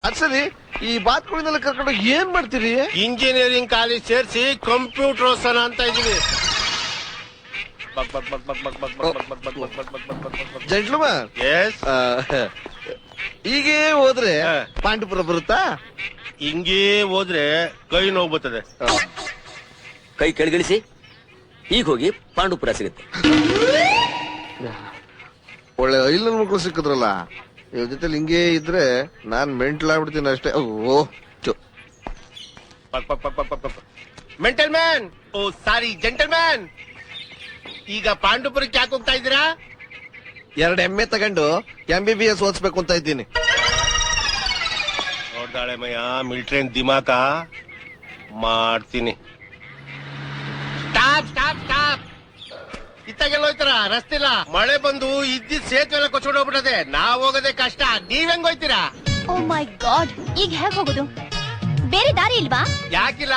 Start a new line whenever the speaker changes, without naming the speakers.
ಅದ್ ಸರಿ, ಈ ಬಾತ್ಕೋಳಿನೆಲ್ಲ ಕರ್ಕೊಂಡು ಏನ್ ಮಾಡ್ತೀರಿ?
ಇಂಜಿನಿಯರಿಂಗ್ ಕಾಲೇಜ್ ಸೇರಿಸಿ ಕಂಪ್ಯೂಟರ್ ಓದ್ಸೋಣ ಅಂತ ಇದೀವಿ.
ಜೆಂಟ್ಲ್ಮನ್,
ಎಸ್,
ಹೀಗೆ ಹೋದ್ರೆ ಪಾಂಡುಪುರ ಬರುತ್ತಾ?
ಹಿಂಗೇ ಹೋದ್ರೆ ಕೈ ನೋವು ಬರ್ತದೆ.
ಕೈ ಕೆಳಗಿಳಿಸಿ. ಈಗ ಹೋಗಿ ಪಾಂಡುಪುರ ಸಿಗುತ್ತೆ.
ಒಳ್ಳೆ ಐಲನ್ ಮಕ್ಕಳು ಸಿಕ್ಕಿದ್ರಲ್ಲ, ಇವ್ರ ಜೊತೆಲಿ ಹಿಂಗೆ ಇದ್ರೆ ನಾನ್ ಮೆಂಟಲ್ ಆಗ್ಬಿಡ್ತೀನಿ ಅಷ್ಟೇ. ಓ
ಮೆಂಟಲ್ ಮ್ಯಾನ್, ಓ ಸಾರಿ ಜೆಂಟಲ್ಮ್ಯಾನ್, ಈಗ ಪಾಂಡುಪುರಕ್ಕೆ ಯಾಕೆ ಹೋಗ್ತಾ ಇದ್ದೀರಾ?
2 ಎಮ್ಮೆ ತಗೊಂಡು MBBS ಓದಿಸ್ಬೇಕು ಅಂತ ಇದ್ದೀನಿ.
ನೋಡ್ದಾಳೆ ಮಯ್ಯ, ಮಿಲಿಟರಿ ದಿಮಾಕ ಮಾಡ್ತೀನಿ. Stop stop stop. ಇತ್ತಾಗೆಲ್ಲ ಹೋಯ್ತಾರ? ರಸ್ತೆ ಇಲ್ಲ, ಮಳೆ ಬಂದು ಇದ್ದಿದ್ ಸೇತುವೆ ಎಲ್ಲ ಕೊಚ್ಕೊಂಡು ಹೋಗ್ಬಿಟ್ಟದೆ. ನಾವ್ ಹೋಗೋದೇ ಕಷ್ಟ, ನೀವ್ ಹೆಂಗ್ ಹೋಯ್ತೀರಾ?
ಓ ಮೈ ಗಾಡ್, ಈಗ ಹೇಗ್ ಹೋಗೋದು? ಬೇರೆ ದಾರಿ ಇಲ್ವಾ?
ಯಾಕಿಲ್ಲ,